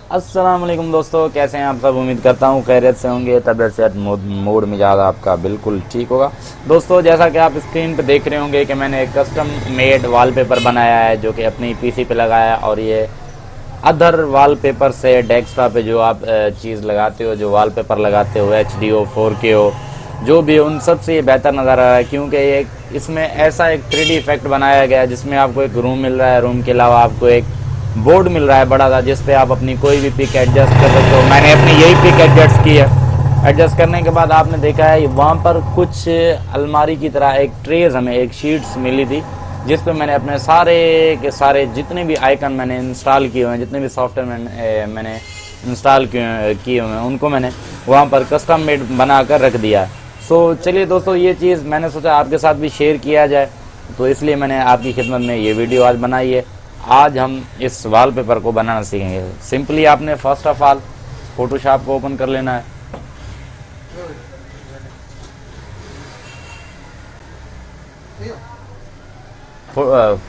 अस्सलाम वालेकुम दोस्तों, कैसे हैं आप सब। उम्मीद करता हूँ खैरियत से होंगे। तबीयत सेहत मूड मिजाज आपका बिल्कुल ठीक होगा। दोस्तों, जैसा कि आप स्क्रीन पे देख रहे होंगे कि मैंने एक कस्टम मेड वॉलपेपर बनाया है जो कि अपनी पीसी पे लगाया है। और ये अदर वॉलपेपर से डेस्कटॉप पे जो आप चीज़ लगाते हो, जो वॉलपेपर लगाते हो, HD हो, 4K हो, जो भी हो, उन सब से ये बेहतर नज़र आ रहा है। क्योंकि ये इसमें ऐसा एक 3D इफेक्ट बनाया गया है जिसमें आपको एक रूम मिल रहा है। रूम के अलावा आपको एक बोर्ड मिल रहा है बड़ा सा, जिस पे आप अपनी कोई भी पिक एडजस्ट कर सकते हो। मैंने अपनी यही पिक एडजस्ट की है। एडजस्ट करने के बाद आपने देखा है वहाँ पर कुछ अलमारी की तरह एक ट्रेज हमें एक शीट्स मिली थी, जिस पे मैंने अपने सारे के सारे जितने भी आइकन मैंने इंस्टॉल किए हुए हैं, जितने भी सॉफ्टवेयर मैंने इंस्टॉल किए हुए हैं, उनको मैंने वहाँ पर कस्टम मेड बना कर रख दिया है। सो चलिए दोस्तों, ये चीज़ मैंने सोचा आपके साथ भी शेयर किया जाए, तो इसलिए मैंने आपकी खिदमत में ये वीडियो आज बनाई है। आज हम इस वॉलपेपर को बनाना सीखेंगे। सिंपली आपने फर्स्ट ऑफ ऑल फोटोशॉप को ओपन कर लेना है।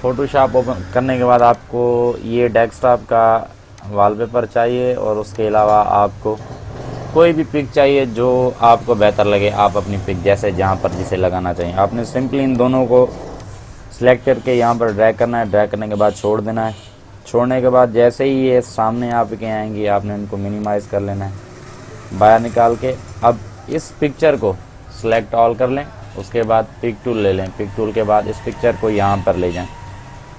फोटोशॉप ओपन करने के बाद आपको ये डेस्कटॉप का वॉलपेपर चाहिए, और उसके अलावा आपको कोई भी पिक चाहिए जो आपको बेहतर लगे। आप अपनी पिक जैसे जहाँ पर जिसे लगाना चाहिए, आपने सिंपली इन दोनों को सिलेक्ट करके यहाँ पर ड्रैग करना है। ड्रैग करने के बाद छोड़ देना है। छोड़ने के बाद जैसे ही ये सामने आपके आएंगी, आपने इनको मिनिमाइज़ कर लेना है बाहर निकाल के। अब इस पिक्चर को सिलेक्ट ऑल कर लें, उसके बाद पिक टूल ले लें। पिक टूल के बाद इस पिक्चर को यहाँ पर ले जाएं।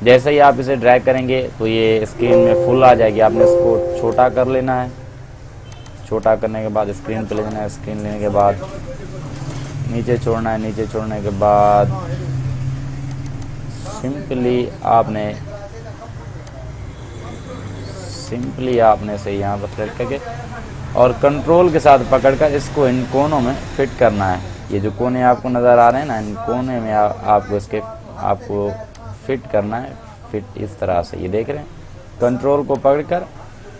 जैसे ही आप इसे ड्रैग करेंगे तो ये स्क्रीन में फुल आ जाएगी। आपने इसको छोटा कर लेना है। छोटा करने के बाद स्क्रीन पर ले जाना है। स्क्रीन लेने के बाद नीचे छोड़ना है। नीचे छोड़ने के बाद सिंपली आपने से यहाँ पर सेलेक्ट करके और कंट्रोल के साथ पकड़कर इसको इन कोनों में फिट करना है। ये जो कोने आपको नज़र आ रहे हैं ना, इन कोने में आपको फिट करना है। फिट इस तरह से, ये देख रहे हैं, कंट्रोल को पकड़कर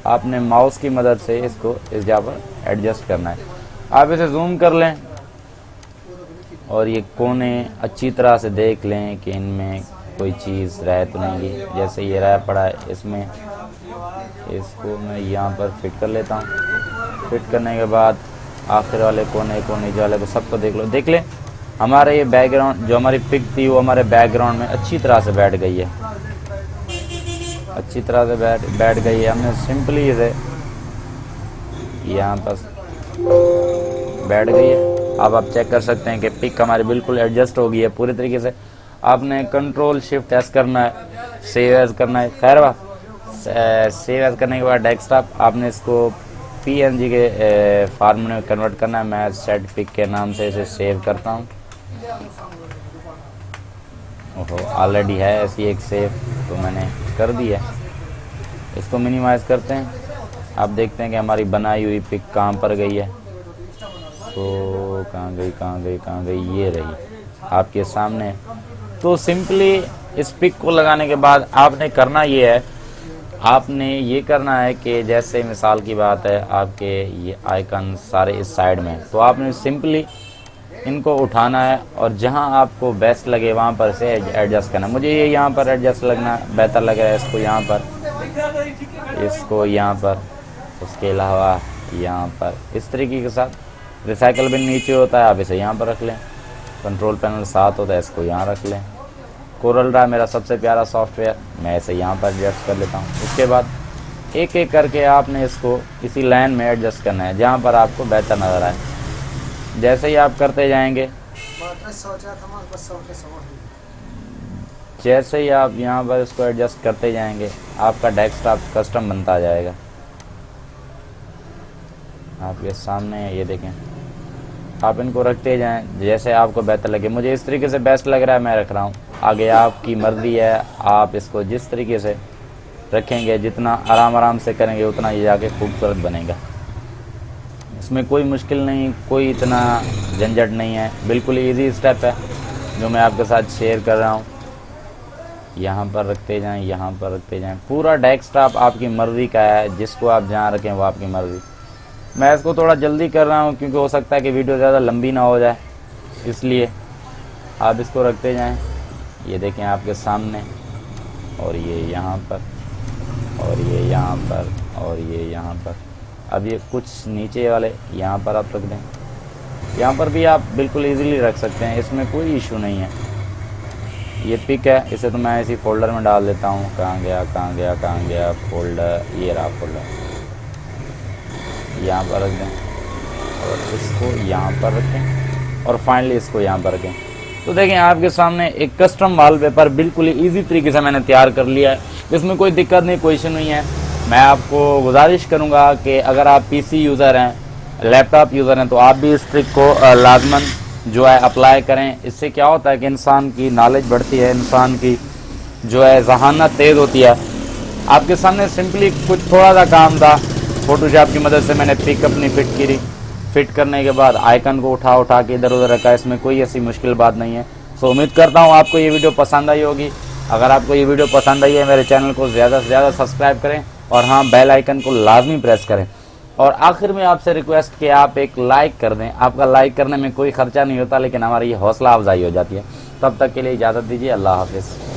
आपने माउस की मदद से इसको इस जगह पर एडजस्ट करना है। आप इसे जूम कर लें और ये कोने अच्छी तरह से देख लें कि इनमें कोई चीज़ रह तो नहीं है। जैसे ये रह पड़ा है, इसमें इसको मैं यहाँ पर फिट कर लेता हूँ। फिट करने के बाद आखिर वाले कोने को, नीचे वाले को, सबको देख लें। हमारा ये बैकग्राउंड जो हमारी पिक थी वो हमारे बैकग्राउंड में अच्छी तरह से बैठ गई है। अच्छी तरह से बैठ गई है। हमने सिंपली इसे यहाँ पर बैठ गई है। अब आप चेक कर सकते हैं कि पिक हमारी बिल्कुल एडजस्ट हो गई है पूरी तरीके से। आपने कंट्रोल शिफ्ट एस करना है, सेव एज करना है। खैर बात, सेव एज करने के बाद डेस्कटॉप आपने इसको PNG के फॉर्म में कन्वर्ट करना है। मैं सेट पिक के नाम से इसे सेव करता हूँ। ओहो, ऑलरेडी है ऐसी एक सेव, तो मैंने कर दी है। इसको मिनिमाइज़ करते हैं। आप देखते हैं कि हमारी बनाई हुई पिक कहाँ पर गई है। तो कहाँ गई, ये रही आपके सामने। तो सिंपली इस पिक को लगाने के बाद आपने करना ये है, आपने ये करना है कि जैसे मिसाल की बात है, आपके ये आइकन सारे इस साइड में, तो आपने सिंपली इनको उठाना है और जहां आपको बेस्ट लगे वहां पर से एडजस्ट करना है। मुझे ये यहाँ पर एडजस्ट लगना बेहतर लग रहा है। इसको यहाँ पर, इसको यहाँ पर, उसके अलावा यहाँ पर इस तरीके के साथ। रिसाइकल बिन नीचे होता है, आप इसे यहाँ पर रख लें। कंट्रोल पैनल साथ होता है, इसको यहाँ रख लें। कोरल ड्रा मेरा सबसे प्यारा सॉफ्टवेयर, मैं इसे यहाँ पर एडजस्ट कर लेता हूँ। उसके बाद एक एक करके आपने इसको इसी लाइन में एडजस्ट करना है जहाँ पर आपको बेहतर नज़र आए। जैसे ही आप करते जाएंगे, जैसे ही आप यहाँ पर इसको एडजस्ट करते जाएंगे, आपका डेस्कटॉप कस्टम बनता जाएगा। आपके सामने ये देखें, आप इनको रखते जाएं जैसे आपको बेहतर लगे। मुझे इस तरीके से बेस्ट लग रहा है, मैं रख रहा हूँ। आगे आपकी मर्जी है, आप इसको जिस तरीके से रखेंगे, जितना आराम से करेंगे, उतना ये जाके खूबसूरत बनेगा। इसमें कोई मुश्किल नहीं, कोई इतना झंझट नहीं है, बिल्कुल इजी स्टेप है जो मैं आपके साथ शेयर कर रहा हूँ। यहाँ पर रखते जाएं, यहाँ पर रखते जाएं। पूरा डेस्कटॉप आपकी मर्ज़ी का है, जिसको आप जहाँ रखें वो आपकी मर्ज़ी। मैं इसको थोड़ा जल्दी कर रहा हूँ क्योंकि हो सकता है कि वीडियो ज़्यादा लंबी ना हो जाए, इसलिए आप इसको रखते जाएं। ये देखें आपके सामने, और ये यहाँ पर, और ये यहाँ पर, और ये यहाँ पर। अब ये कुछ नीचे वाले यहाँ पर आप रख दें, यहाँ पर भी आप बिल्कुल इजीली रख सकते हैं, इसमें कोई इशू नहीं है। ये पिक है, इसे तो मैं इसी फोल्डर में डाल देता हूँ। कहाँ गया कहाँ गया कहाँ गया फोल्डर, ये रहा फोल्डर, यहाँ पर रख दें और इसको यहाँ पर रखें और फाइनली इसको यहाँ पर रखें। तो देखें आपके सामने एक कस्टम वॉलपेपर बिल्कुल ही ईजी तरीके से मैंने तैयार कर लिया है। इसमें कोई दिक्कत नहीं, कोई इशू नहीं है। मैं आपको गुजारिश करूँगा कि अगर आप पीसी यूज़र हैं, लैपटॉप यूज़र हैं, तो आप भी इस ट्रिक को लाजमन जो है अप्लाई करें। इससे क्या होता है कि इंसान की नॉलेज बढ़ती है, इंसान की जो है जहानत तेज़ होती है। आपके सामने सिंपली कुछ थोड़ा सा काम था, फोटोशॉप की मदद से मैंने पिक अपनी फिट करने के बाद आइकन को उठा के इधर उधर रखा। इसमें कोई ऐसी मुश्किल बात नहीं है। सो उम्मीद करता हूँ आपको ये वीडियो पसंद आई होगी। अगर आपको ये वीडियो पसंद आई है, मेरे चैनल को ज़्यादा से ज़्यादा सब्सक्राइब करें और हाँ, बेल आइकन को लाजमी प्रेस करें। और आखिर में आपसे रिक्वेस्ट कि आप एक लाइक कर दें। आपका लाइक करने में कोई खर्चा नहीं होता, लेकिन हमारी ये हौसला अफजाई हो जाती है। तब तक के लिए इजाज़त दीजिए। अल्लाह हाफिज़।